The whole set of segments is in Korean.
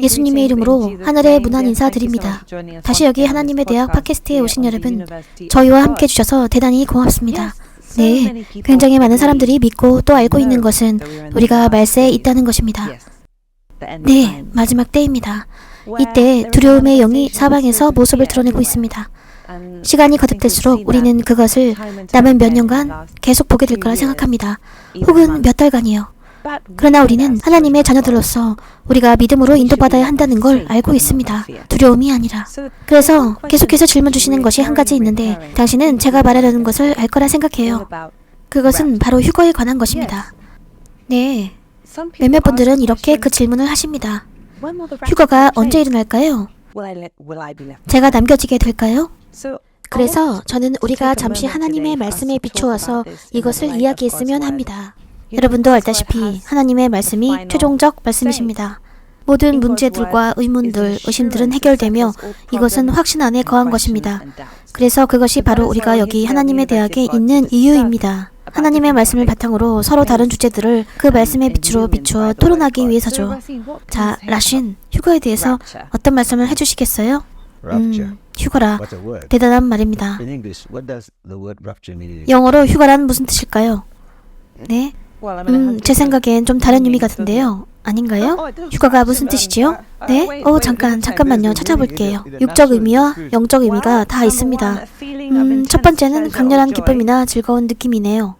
예수님의 이름으로 하늘의 문안 인사드립니다. 다시 여기 하나님의 대학 팟캐스트에 오신 여러분, 저희와 함께 해주셔서 대단히 고맙습니다. 네, 굉장히 많은 사람들이 믿고 또 알고 있는 것은 우리가 말세에 있다는 것입니다. 네, 마지막 때입니다. 이때 두려움의 영이 사방에서 모습을 드러내고 있습니다. 시간이 거듭될수록 우리는 그것을 남은 몇 년간 계속 보게 될 거라 생각합니다. 혹은 몇 달간이요. 그러나 우리는 하나님의 자녀들로서 우리가 믿음으로 인도받아야 한다는 걸 알고 있습니다. 두려움이 아니라. 그래서 계속해서 질문 주시는 것이 한 가지 있는데 당신은 제가 말하려는 것을 알 거라 생각해요. 그것은 바로 휴거에 관한 것입니다. 네, 몇몇 분들은 이렇게 그 질문을 하십니다. 휴거가 언제 일어날까요? 제가 남겨지게 될까요? 그래서 저는 우리가 잠시 하나님의 말씀에 비추어서 이것을 이야기했으면 합니다. 여러분도 알다시피 하나님의 말씀이 최종적 말씀이십니다. 모든 문제들과 의문들, 의심들은 해결되며 이것은 확신 안에 거한 것입니다. 그래서 그것이 바로 우리가 여기 하나님의 대학에 있는 이유입니다. 하나님의 말씀을 바탕으로 서로 다른 주제들을 그 말씀의 빛으로 비추어 토론하기 위해서죠. 자, 라신, 휴거에 대해서 어떤 말씀을 해주시겠어요? 휴거라. 대단한 말입니다. 영어로 휴거란 무슨 뜻일까요? 네? 제 생각엔 좀 다른 의미 같은데요. 아닌가요? 휴가가 무슨 뜻이지요? 네? 잠깐만요. 찾아볼게요. 육적 의미와 영적 의미가 다 있습니다. 첫 번째는 강렬한 기쁨이나 즐거운 느낌이네요.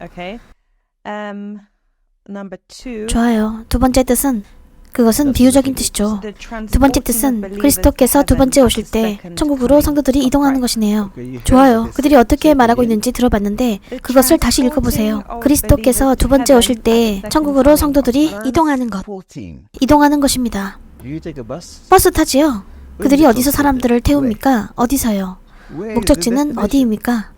좋아요. 두 번째 뜻은 그것은 비유적인 뜻이죠. 두 번째 뜻은 그리스도께서 두 번째 오실 때 천국으로 성도들이 이동하는 것이네요. 좋아요. 그들이 어떻게 말하고 있는지 들어봤는데 그것을 다시 읽어보세요. 그리스도께서 두 번째 오실 때 천국으로 성도들이 이동하는 것. 이동하는 것입니다. 버스 타지요? 그들이 어디서 사람들을 태웁니까? 어디서요? 목적지는 어디입니까?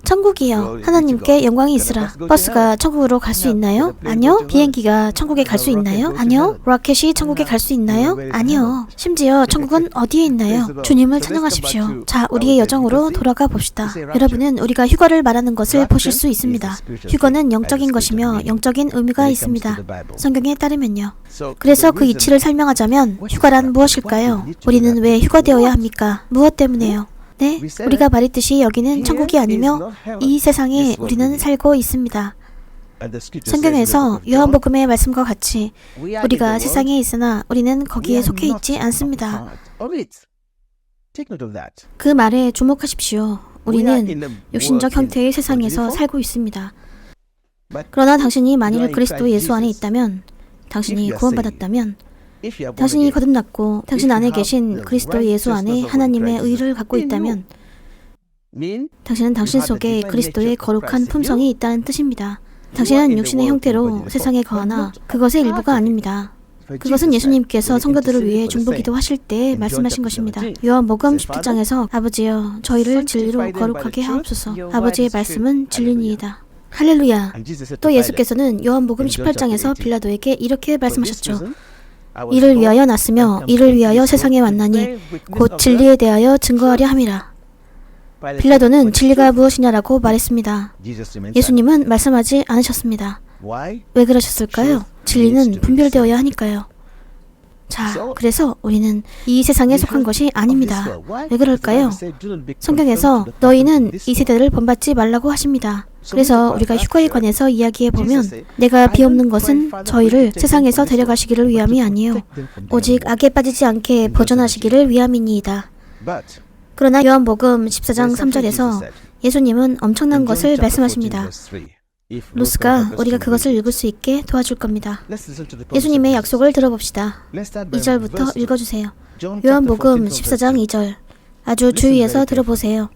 천국이요. 하나님께 영광이 있으라. 버스가 천국으로 갈 수 있나요? 아니요. 비행기가 천국에 갈 수 있나요? 아니요. 로켓이 천국에 갈 수 있나요? 아니요. 심지어 천국은 어디에 있나요? 주님을 찬양하십시오. 자, 우리의 여정으로 돌아가 봅시다. 여러분은 우리가 휴거를 말하는 것을 보실 수 있습니다. 휴거는 영적인 것이며 영적인 의미가 있습니다. 성경에 따르면요. 그래서 그 이치를 설명하자면 휴거란 무엇일까요? 우리는 왜 휴거되어야 합니까? 무엇 때문에요? 네, 우리가 말했듯이 여기는 천국이 아니며 이 세상에 우리는 살고 있습니다. 성경에서 요한복음의 말씀과 같이 우리가 세상에 있으나 우리는 거기에 속해 있지 않습니다. 그 말에 주목하십시오. 우리는 육신적 형태의 세상에서 살고 있습니다. 그러나 당신이 만일 그리스도 예수 안에 있다면, 당신이 구원받았다면, 당신이 거듭났고 당신 안에 계신 그리스도 예수 안에 하나님의 의를 갖고 있다면 당신은 당신 속에 그리스도의 거룩한 품성이 있다는 뜻입니다. 당신은 육신의 형태로 세상에 거하나 그것의 일부가 아닙니다. 그것은 예수님께서 성도들을 위해 중보기도 하실 때 말씀하신 것입니다. 요한복음 17장에서 아버지여 저희를 진리로 거룩하게 하옵소서. 아버지의 말씀은 진리니이다. 할렐루야. 또 예수께서는 요한복음 18장에서 빌라도에게 이렇게 말씀하셨죠. 이를 위하여 났으며 이를 위하여 세상에 왔나니 곧 진리에 대하여 증거하려 함이라. 빌라도는 진리가 무엇이냐라고 말했습니다. 예수님은 말씀하지 않으셨습니다. 왜 그러셨을까요? 진리는 분별되어야 하니까요. 자, 그래서 우리는 이 세상에 속한 것이 아닙니다. 왜 그럴까요? 성경에서 너희는 이 세대를 본받지 말라고 하십니다. 그래서 우리가 휴거에 관해서 이야기해보면 내가 비옵는 것은 저희를 세상에서 데려가시기를 위함이 아니요 오직 악에 빠지지 않게 보존하시기를 위함이니이다. 그러나 요한복음 14장 3절에서 예수님은 엄청난 것을 말씀하십니다. 루스가 우리가 그것을 읽을 수 있게 도와줄 겁니다. 예수님의 약속을 들어봅시다. 2절부터 읽어주세요. 요한복음 14장 2절. 아주 주의해서 들어보세요.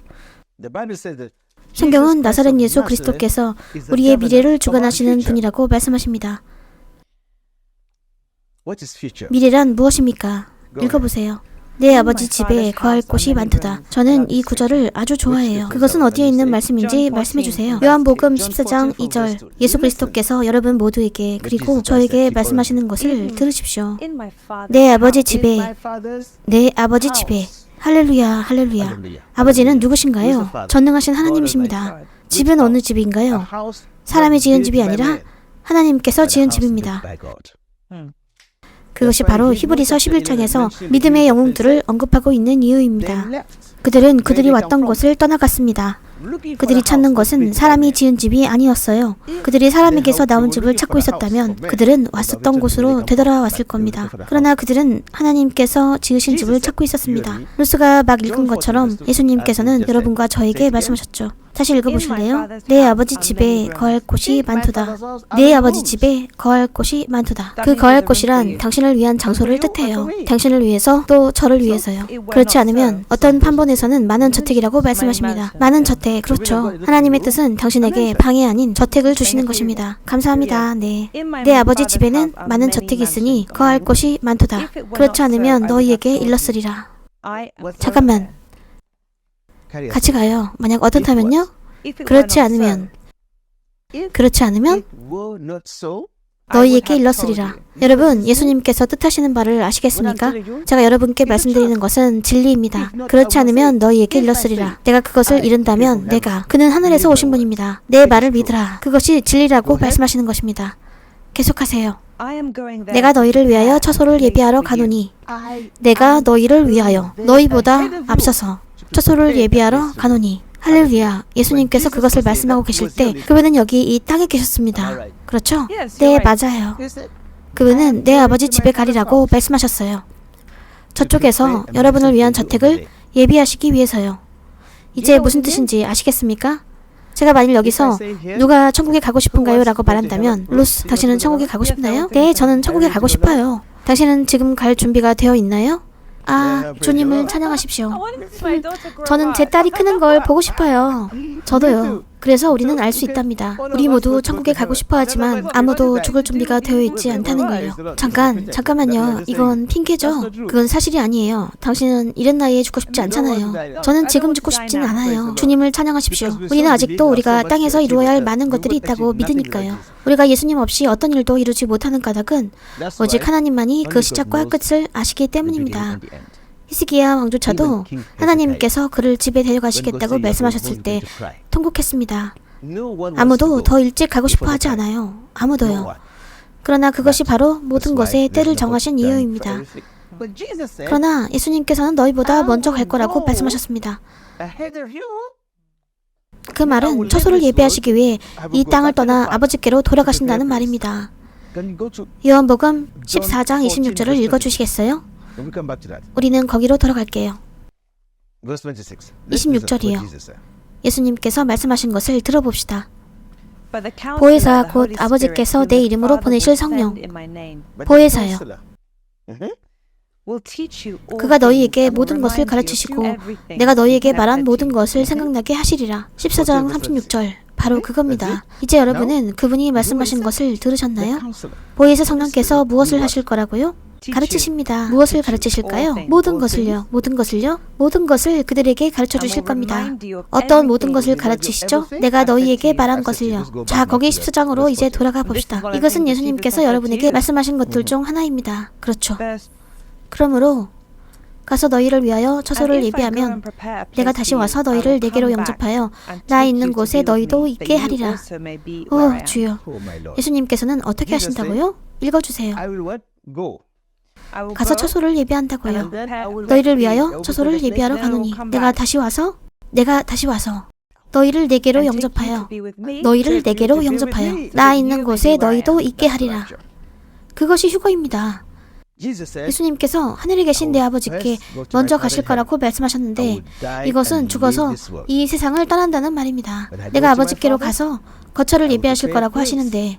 성경은 나사렛 예수 그리스도께서 우리의 미래를 주관하시는 분이라고 말씀하십니다. 미래란 무엇입니까? 읽어보세요. 내 아버지 집에 거할 곳이 많도다. 저는 이 구절을 아주 좋아해요. 그것은 어디에 있는 말씀인지 말씀해주세요. 요한복음 14장 2절. 예수 그리스도께서 여러분 모두에게 그리고 저에게 말씀하시는 것을 들으십시오. 내 아버지 집에, 내 아버지 집에. 할렐루야, 할렐루야. 아버지는 누구신가요? 전능하신 하나님이십니다. 집은 어느 집인가요? 사람이 지은 집이 아니라 하나님께서 지은 집입니다. 그것이 바로 히브리서 11장에서 믿음의 영웅들을 언급하고 있는 이유입니다. 그들은 그들이 왔던 곳을 떠나갔습니다. 그들이 찾는 것은 사람이 지은 집이 아니었어요. 그들이 사람에게서 나온 집을 찾고 있었다면 그들은 왔었던 곳으로 되돌아왔을 겁니다. 그러나 그들은 하나님께서 지으신 집을 찾고 있었습니다. 루스가 막 읽은 것처럼 예수님께서는 여러분과 저에게 말씀하셨죠. 다시 읽어보실래요? 내 아버지 집에 거할 곳이 많도다. 내 아버지 집에 거할 곳이 많도다. 그 거할 곳이란 당신을 위한 장소를 뜻해요. 당신을 위해서 또 저를 위해서요. 그렇지 않으면 어떤 판본에서는 많은 저택이라고 말씀하십니다. 많은 저택, 그렇죠. 하나님의 뜻은 당신에게 방이 아닌 저택을 주시는 것입니다. 감사합니다. 네. 내 아버지 집에는 많은 저택이 있으니 거할 곳이 많도다. 그렇지 않으면 너희에게 일렀으리라. 잠깐만. 같이 가요. 만약 어떻다면요? 그렇지 않으면 너희에게 일렀으리라. 여러분, 예수님께서 뜻하시는 바를 아시겠습니까? 제가 여러분께 말씀드리는 것은 진리입니다. 그렇지 않으면 너희에게 일렀으리라. 내가 그것을 잃은다면 그는 하늘에서 오신 분입니다. 내 말을 믿으라. 그것이 진리라고 말씀하시는 것입니다. 계속하세요. 내가 너희를 위하여 처소를 예비하러 가노니 내가 너희를 위하여 너희보다 앞서서 처소를 예비하러 가노니. 할렐루야. 예수님께서 그것을 말씀하고 계실 때 그분은 여기 이 땅에 계셨습니다. 그렇죠? 네, 맞아요. 그분은 내 아버지 집에 가리라고 말씀하셨어요. 저쪽에서 여러분을 위한 저택을 예비하시기 위해서요. 이제 무슨 뜻인지 아시겠습니까? 제가 만일 여기서 누가 천국에 가고 싶은가요? 라고 말한다면 루스, 당신은 천국에 가고 싶나요? 네, 저는 천국에 가고 싶어요. 당신은 지금 갈 준비가 되어 있나요? 아, 주님을 찬양하십시오. 저는 제 딸이 크는 걸 보고 싶어요. 저도요. 그래서 우리는 알 수 있답니다. 우리 모두 천국에 가고 싶어 하지만 아무도 죽을 준비가 되어 있지 않다는 걸요. 잠깐만요. 이건 핑계죠? 그건 사실이 아니에요. 당신은 이른 나이에 죽고 싶지 않잖아요. 저는 지금 죽고 싶지는 않아요. 주님을 찬양하십시오. 우리는 아직도 우리가 땅에서 이루어야 할 많은 것들이 있다고 믿으니까요. 우리가 예수님 없이 어떤 일도 이루지 못하는 까닭은 오직 하나님만이 그 시작과 끝을 아시기 때문입니다. 히스기야 왕조차도 하나님께서 그를 집에 데려가시겠다고 말씀하셨을 때 통곡했습니다. 아무도 더 일찍 가고 싶어 하지 않아요. 아무도요. 그러나 그것이 바로 모든 것에 때를 정하신 이유입니다. 그러나 예수님께서는 너희보다 먼저 갈 거라고 말씀하셨습니다. 그 말은 처소를 예비하시기 위해 이 땅을 떠나 아버지께로 돌아가신다는 말입니다. 요한복음 14장 26절을 읽어주시겠어요? 우리는 거기로 돌아갈게요. 26절이요. 예수님께서 말씀하신 것을 들어봅시다. 보혜사 곧 아버지께서 내 이름으로 보내실 성령. 보혜사요. 그가 너희에게 모든 것을 가르치시고 내가 너희에게 말한 모든 것을 생각나게 하시리라. 14장 36절. 바로 그겁니다. 이제 여러분은 그분이 말씀하신 것을 들으셨나요? 보혜사 성령께서 무엇을 하실 거라고요? 가르치십니다. 무엇을 가르치실까요? 모든 것을요. 모든 것을요? 모든 것을 그들에게 가르쳐 주실 겁니다. 어떤 모든 것을 가르치시죠? 내가 너희에게 말한 것을요. 자, 거기 14장으로 이제 돌아가 봅시다. 이것은 예수님께서 여러분에게 말씀하신 것들 중 하나입니다. 그렇죠. 그러므로 가서 너희를 위하여 처소를 예비하면 내가 다시 와서 너희를 내게로 영접하여 나 있는 곳에 너희도 있게 하리라. 오, 주여. 예수님께서는 어떻게 하신다고요? 읽어주세요. 가서 처소를 예비한다고요. 너희를 위하여 처소를 예비하러 가노니 내가 다시 와서 너희를 내게로 영접하여 나 있는 곳에 너희도 있게 하리라. 그것이 휴거입니다. 예수님께서 하늘에 계신 내 아버지께 먼저 가실 거라고 말씀하셨는데 이것은 죽어서 이 세상을 떠난다는 말입니다. 내가 아버지께로 가서 거처를 예비하실 거라고 하시는데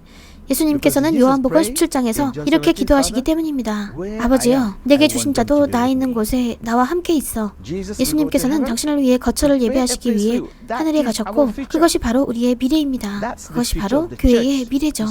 예수님께서는 요한복음 17장에서 이렇게 기도하시기 때문입니다. 아버지여, 내게 주신 자도 나 있는 곳에 나와 함께 있어. 예수님께서는 당신을 위해 거처를 예배하시기 위해 하늘에 가셨고 그것이 바로 우리의 미래입니다. 그것이 바로 교회의 미래죠.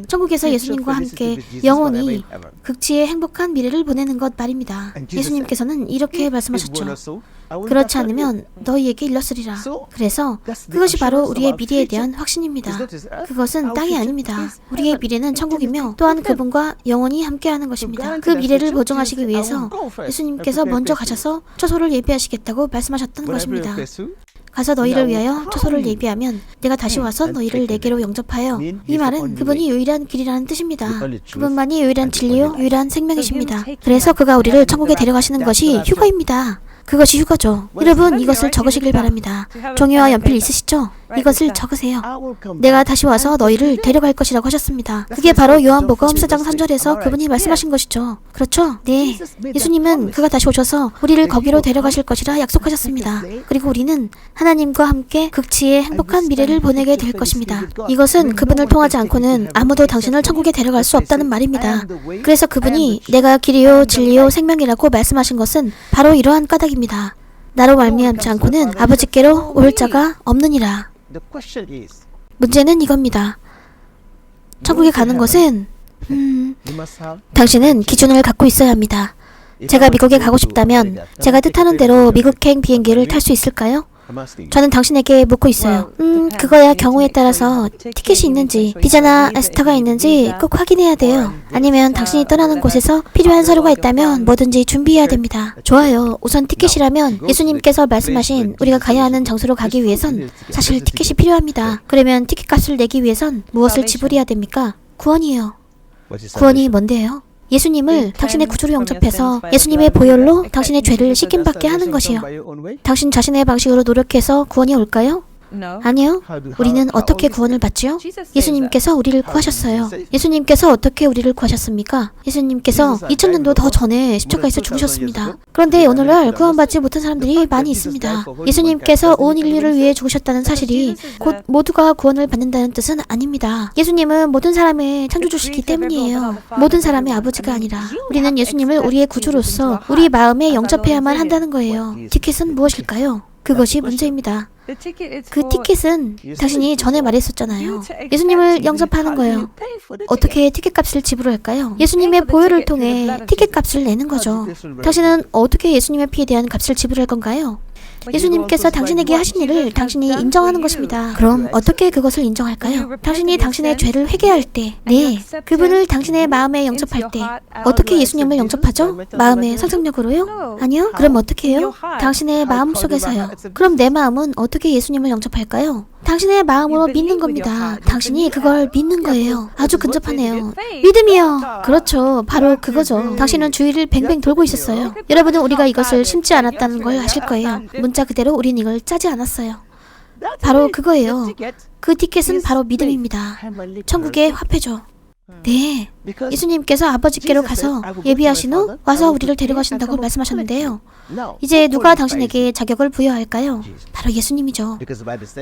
천국에서 예수님과 함께 영원히 극치의 행복한 미래를 보내는 것 말입니다. 예수님께서는 이렇게 말씀하셨죠. 그렇지 않으면 너희에게 일렀으리라. 그래서 그것이 바로 우리의 미래에 대한 확신입니다. 그것은 땅이 아닙니다. 우리의 미래는 천국이며 또한 그분과 영원히 함께하는 것입니다. 그 미래를 보증하시기 위해서 예수님께서 먼저 가셔서 처소를 예비하시겠다고 말씀하셨던 것입니다. 가서 너희를 위하여 처소를 예비하면 내가 다시 와서 너희를 내게로 영접하여. 이 말은 그분이 유일한 길이라는 뜻입니다. 그분만이 유일한 진리요 유일한 생명이십니다. 그래서 그가 우리를 천국에 데려가시는 것이 휴거입니다. 그것이 휴거죠. 여러분 이것을 적으시길 바랍니다. 종이와 연필 있으시죠? 이것을 적으세요. 내가 다시 와서 너희를 데려갈 것이라고 하셨습니다. 그게 바로 요한복음 4장 3절에서 그분이 말씀하신 것이죠. 그렇죠? 네. 예수님은 그가 다시 오셔서 우리를 거기로 데려가실 것이라 약속하셨습니다. 그리고 우리는 하나님과 함께 극치의 행복한 미래를 보내게 될 것입니다. 이것은 그분을 통하지 않고는 아무도 당신을 천국에 데려갈 수 없다는 말입니다. 그래서 그분이 내가 길이요 진리요 생명이라고 말씀하신 것은 바로 이러한 까닭입니다. 나로 말미암지 않고는 아버지께로 올 자가 없느니라. 문제는 이겁니다. 천국에 가는 것은 당신은 기준을 갖고 있어야 합니다. 제가 미국에 가고 싶다면 제가 뜻하는 대로 미국행 비행기를 탈 수 있을까요? 저는 당신에게 묻고 있어요. 그거야 경우에 따라서 티켓이 있는지 비자나 에스터가 있는지 꼭 확인해야 돼요. 아니면 당신이 떠나는 곳에서 필요한 서류가 있다면 뭐든지 준비해야 됩니다. 좋아요. 우선 티켓이라면 예수님께서 말씀하신 우리가 가야 하는 장소로 가기 위해선 사실 티켓이 필요합니다. 그러면 티켓 값을 내기 위해선 무엇을 지불해야 됩니까? 구원이에요. 구원이 뭔데요? 예수님을 당신의 구주로 영접해서 예수님의 보혈로 당신의 죄를 씻김받게 하는 것이요. 당신 자신의 방식으로 노력해서 구원이 올까요? 아니요. 우리는 어떻게 구원을 받지요? 예수님께서 우리를 구하셨어요. 예수님께서 어떻게 우리를 구하셨습니까? 예수님께서 2000년도 더 전에 십자가에서 죽으셨습니다. 그런데 오늘날 구원받지 못한 사람들이 많이 있습니다. 예수님께서 온 인류를 위해 죽으셨다는 사실이 곧 모두가 구원을 받는다는 뜻은 아닙니다. 예수님은 모든 사람의 창조주시기 때문이에요. 모든 사람의 아버지가 아니라 우리는 예수님을 우리의 구주로서 우리 마음에 영접해야만 한다는 거예요. 티켓은 무엇일까요? 그것이 문제입니다. 그 티켓은 당신이 전에 말했었잖아요. 예수님을 영접하는 거예요. 어떻게 티켓 값을 지불할까요? 예수님의 보혈을 통해 티켓 값을 내는 거죠. 당신은 어떻게 예수님의 피에 대한 값을 지불할 건가요? 예수님께서 당신에게 하신 일을 당신이 인정하는 것입니다. 그럼 어떻게 그것을 인정할까요? 당신이 당신의 죄를 회개할 때, 네, 그분을 당신의 마음에 영접할 때 어떻게 예수님을 영접하죠? 마음의 상상력으로요? 아니요? 그럼 어떻게 해요? 당신의 마음 속에서요. 그럼 내 마음은 어떻게 예수님을 영접할까요? 당신의 마음으로 믿는 겁니다. 당신이 그걸 믿는 거예요. 아주 근접하네요. 믿음이요. 그렇죠. 바로 그거죠. 당신은 주위를 뱅뱅 돌고 있었어요. 여러분은 우리가 이것을 심지 않았다는 걸 아실 거예요. 문자 그대로 우린 이걸 짜지 않았어요. 바로 그거예요. 그 티켓은 바로 믿음입니다. 천국의 화폐죠. 네, 예수님께서 아버지께로 가서 예비하신 후 와서 우리를 데려가신다고 말씀하셨는데요. 이제 누가 당신에게 자격을 부여할까요? 바로 예수님이죠.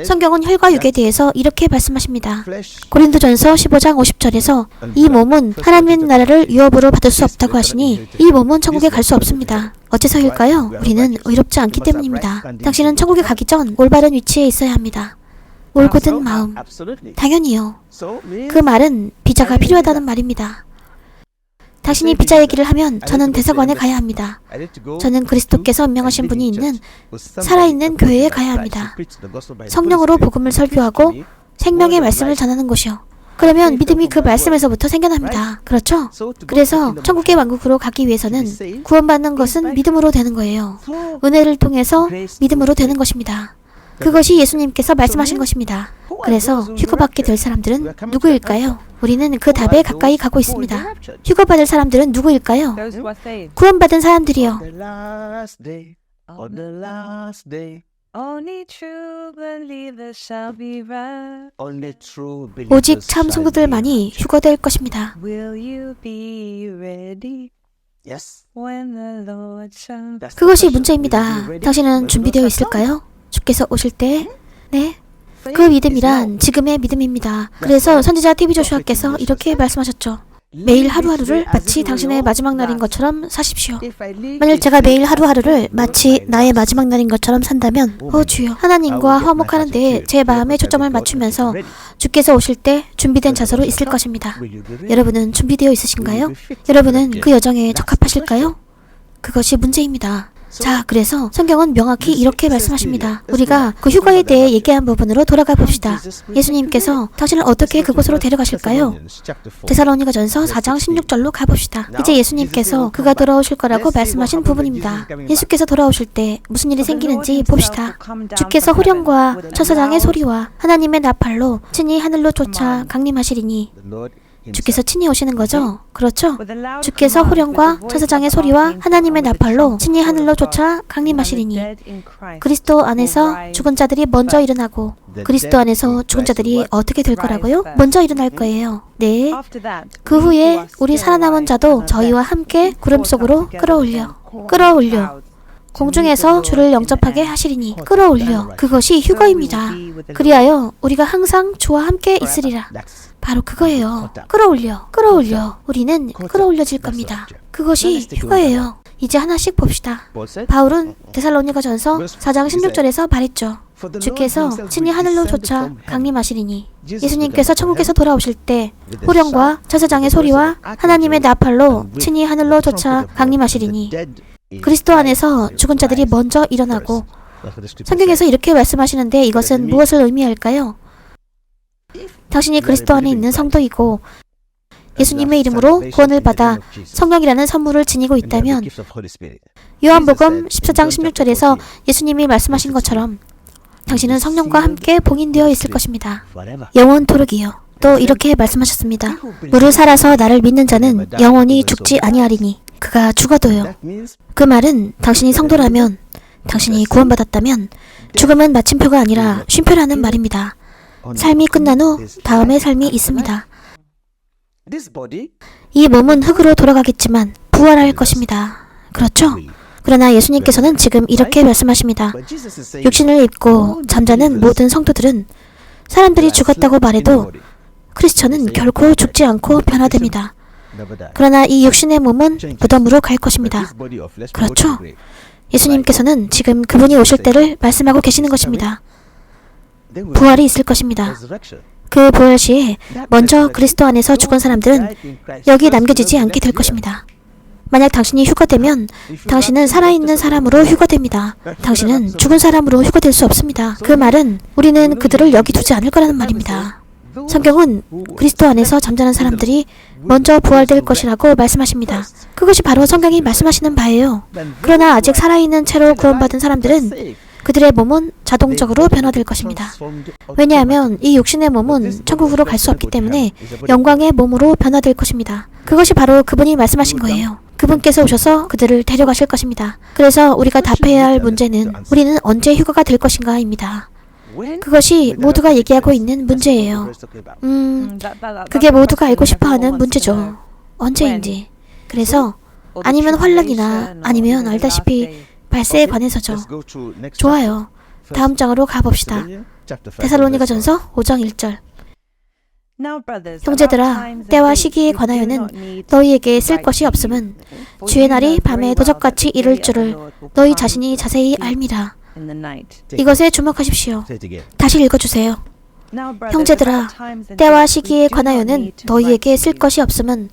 성경은 혈과 육에 대해서 이렇게 말씀하십니다. 고린도전서 15장 50절에서 이 몸은 하나님의 나라를 유업으로 받을 수 없다고 하시니 이 몸은 천국에 갈 수 없습니다. 어째서일까요? 우리는 의롭지 않기 때문입니다. 당신은 천국에 가기 전 올바른 위치에 있어야 합니다. 올곧은 마음. 당연히요. 그 말은 비자가 필요하다는 말입니다. 당신이 비자 얘기를 하면 저는 대사관에 가야 합니다. 저는 그리스도께서 임명하신 분이 있는 살아있는 교회에 가야 합니다. 성령으로 복음을 설교하고 생명의 말씀을 전하는 곳이요. 그러면 믿음이 그 말씀에서부터 생겨납니다. 그렇죠? 그래서 천국의 왕국으로 가기 위해서는 구원받는 것은 믿음으로 되는 거예요. 은혜를 통해서 믿음으로 되는 것입니다. 그것이 예수님께서 말씀하신 것입니다. 그래서 휴거받게 될 사람들은 누구일까요? 우리는 그 답에 가까이 가고 있습니다. 휴거받을 사람들은 누구일까요? 구원받은 사람들이요. 오직 참 성도들만이 휴거될 것입니다. 그것이 문제입니다. 당신은 준비되어 있을까요? 주께서 오실 때, 네, 그 믿음이란 지금의 믿음입니다. 그래서 선지자 TV 조슈아께서 이렇게 말씀하셨죠. 매일 하루하루를 마치 당신의 마지막 날인 것처럼 사십시오. 만일 제가 매일 하루하루를 마치 나의 마지막 날인 것처럼 산다면 주여, 하나님과 화목하는 데에 제 마음에 초점을 맞추면서 주께서 오실 때 준비된 자세로 있을 것입니다. 여러분은 준비되어 있으신가요? 여러분은 그 여정에 적합하실까요? 그것이 문제입니다. 자, 그래서 성경은 명확히 이렇게 말씀하십니다. 우리가 그 휴가에 대해 얘기한 부분으로 돌아가 봅시다. 예수님께서 당신을 어떻게 그곳으로 데려가실까요? 데살로니가전서 4장 16절로 가봅시다. 이제 예수님께서 그가 돌아오실 거라고 말씀하신 부분입니다. 예수께서 돌아오실 때 무슨 일이 생기는지 봅시다. 주께서 호령과 천사장의 소리와 하나님의 나팔로 친히 하늘로 쫓아 강림하시리니, 주께서 친히 오시는 거죠? 그렇죠? 주께서 호령과 천사장의 소리와 하나님의 나팔로 친히 하늘로 쫓아 강림하시리니, 그리스도 안에서 죽은 자들이 먼저 일어나고, 그리스도 안에서 죽은 자들이 어떻게 될 거라고요? 먼저 일어날 거예요. 네. 그 후에 우리 살아남은 자도 저희와 함께 구름 속으로 끌어올려 공중에서 주를 영접하게 하시리니, 끌어올려. 그것이 휴거입니다. 그리하여 우리가 항상 주와 함께 있으리라. 바로 그거예요. 끌어올려. 우리는 끌어올려질 겁니다. 그것이 휴거예요. 이제 하나씩 봅시다. 바울은 데살로니가전서 4장 16절에서 말했죠. 주께서 친히 하늘로 쫓아 강림하시리니, 예수님께서 천국에서 돌아오실 때 호령과 천사장의 소리와 하나님의 나팔로 친히 하늘로 쫓아 강림하시리니, 그리스도 안에서 죽은 자들이 먼저 일어나고. 성경에서 이렇게 말씀하시는데 이것은 무엇을 의미할까요? 당신이 그리스도 안에 있는 성도이고 예수님의 이름으로 구원을 받아 성령이라는 선물을 지니고 있다면, 요한복음 14장 16절에서 예수님이 말씀하신 것처럼 당신은 성령과 함께 봉인되어 있을 것입니다. 영원토록이요. 또 이렇게 말씀하셨습니다. 무릇 살아서 나를 믿는 자는 영원히 죽지 아니하리니, 그가 죽어도요. 그 말은 당신이 성도라면, 당신이 구원받았다면 죽음은 마침표가 아니라 쉼표라는 말입니다. 삶이 끝난 후 다음의 삶이 있습니다. 이 몸은 흙으로 돌아가겠지만 부활할 것입니다. 그렇죠? 그러나 예수님께서는 지금 이렇게 말씀하십니다. 육신을 입고 잠자는 모든 성도들은 사람들이 죽었다고 말해도 크리스천은 결코 죽지 않고 변화됩니다. 그러나 이 육신의 몸은 무덤으로 갈 것입니다. 그렇죠? 예수님께서는 지금 그분이 오실 때를 말씀하고 계시는 것입니다. 부활이 있을 것입니다. 그 부활 시에 먼저 그리스도 안에서 죽은 사람들은 여기 남겨지지 않게 될 것입니다. 만약 당신이 휴가되면 당신은 살아있는 사람으로 휴가됩니다. 당신은 죽은 사람으로 휴가될 수 없습니다. 그 말은 우리는 그들을 여기 두지 않을 거라는 말입니다. 성경은 그리스도 안에서 잠자는 사람들이 먼저 부활될 것이라고 말씀하십니다. 그것이 바로 성경이 말씀하시는 바예요. 그러나 아직 살아있는 채로 구원받은 사람들은 그들의 몸은 자동적으로 변화될 것입니다. 왜냐하면 이 육신의 몸은 천국으로 갈 수 없기 때문에 영광의 몸으로 변화될 것입니다. 그것이 바로 그분이 말씀하신 거예요. 그분께서 오셔서 그들을 데려가실 것입니다. 그래서 우리가 답해야 할 문제는 우리는 언제 휴가가 될 것인가입니다. 그것이 모두가 얘기하고 있는 문제예요. 그게 모두가 알고 싶어하는 문제죠. 언제인지. 그래서 아니면 환란이나 아니면 알다시피 발세에 관해서죠. 좋아요. 다음 장으로 가봅시다. 데살로니가전서 5장 1절. 형제들아, 때와 시기에 관하여는 너희에게 쓸 것이 없음은 주의 날이 밤에 도적같이 이를 줄을 너희 자신이 자세히 알미라. 이것에 주목하십시오. 다시 읽어주세요. 형제들아, 때와 시기에 관하여는 너희에게 쓸 것이 없음은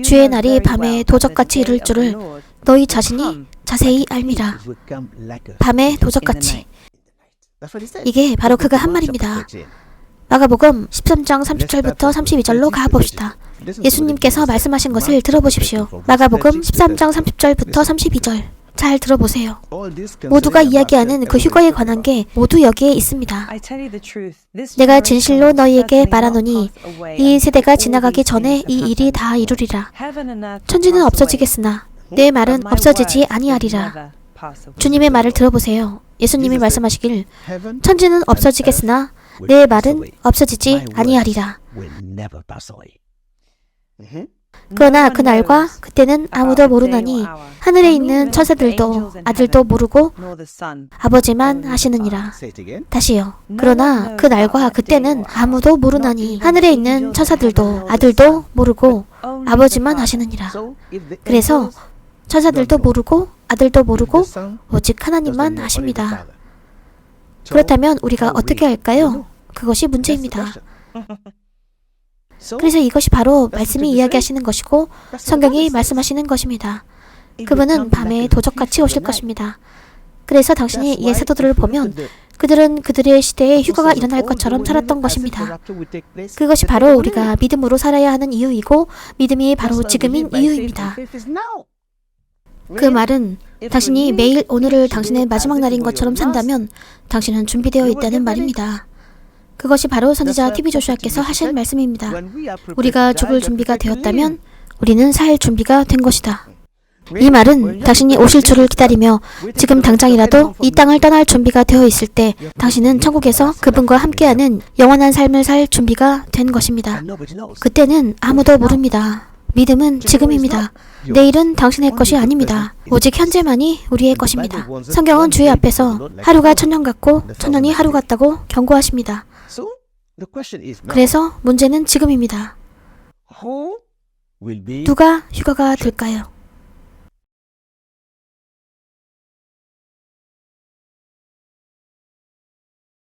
주의 날이 밤에 도적같이 이를 줄을 너희 자신이 자세히 알미라. 밤에 도적같이. 이게 바로 그가 한 말입니다. 마가복음 13장 30절부터 32절로 가봅시다. 예수님께서 말씀하신 것을 들어보십시오. 마가복음 13장 30절부터 32절. 잘 들어보세요. 모두가 이야기하는 그 휴거에 관한 게 모두 여기에 있습니다. 내가 진실로 너희에게 말하노니 이 세대가 지나가기 전에 이 일이 다 이루리라. 천지는 없어지겠으나 내 말은 없어지지 아니하리라. 주님의 말을 들어보세요. 예수님이 말씀하시길 천지는 없어지겠으나 내 말은 없어지지 아니하리라. 그러나 그날과 그때는 아무도 모르나니 하늘에 있는 천사들도 아들도 모르고 아버지만 아시느니라. 다시요. 그러나 그날과 그때는 아무도 모르나니 하늘에 있는 천사들도 아들도 모르고 아버지만 아시느니라. 그래서 천사들도 모르고 아들도 모르고 오직 하나님만 아십니다. 그렇다면 우리가 어떻게 할까요? 그것이 문제입니다. 그래서 이것이 바로 말씀이 이야기하시는 것이고 성경이 말씀하시는 것입니다. 그분은 밤에 도적같이 오실 것입니다. 그래서 당신이 옛 사도들을 보면 그들은 그들의 시대에 휴가가 일어날 것처럼 살았던 것입니다. 그것이 바로 우리가 믿음으로 살아야 하는 이유이고 믿음이 바로 지금인 이유입니다. 그 말은 당신이 매일 오늘을 당신의 마지막 날인 것처럼 산다면 당신은 준비되어 있다는 말입니다. 그것이 바로 선지자 TV 조슈아께서 하신 말씀입니다. 우리가 죽을 준비가 되었다면 우리는 살 준비가 된 것이다. 이 말은 당신이 오실 주를 기다리며 지금 당장이라도 이 땅을 떠날 준비가 되어 있을 때 당신은 천국에서 그분과 함께하는 영원한 삶을 살 준비가 된 것입니다. 그때는 아무도 모릅니다. 믿음은 지금입니다. 내일은 당신의 것이 아닙니다. 오직 현재만이 우리의 것입니다. 성경은 주의 앞에서 하루가 천년 같고 천년이 하루 같다고 경고하십니다. 그래서 문제는 지금입니다. 누가 휴가가 될까요?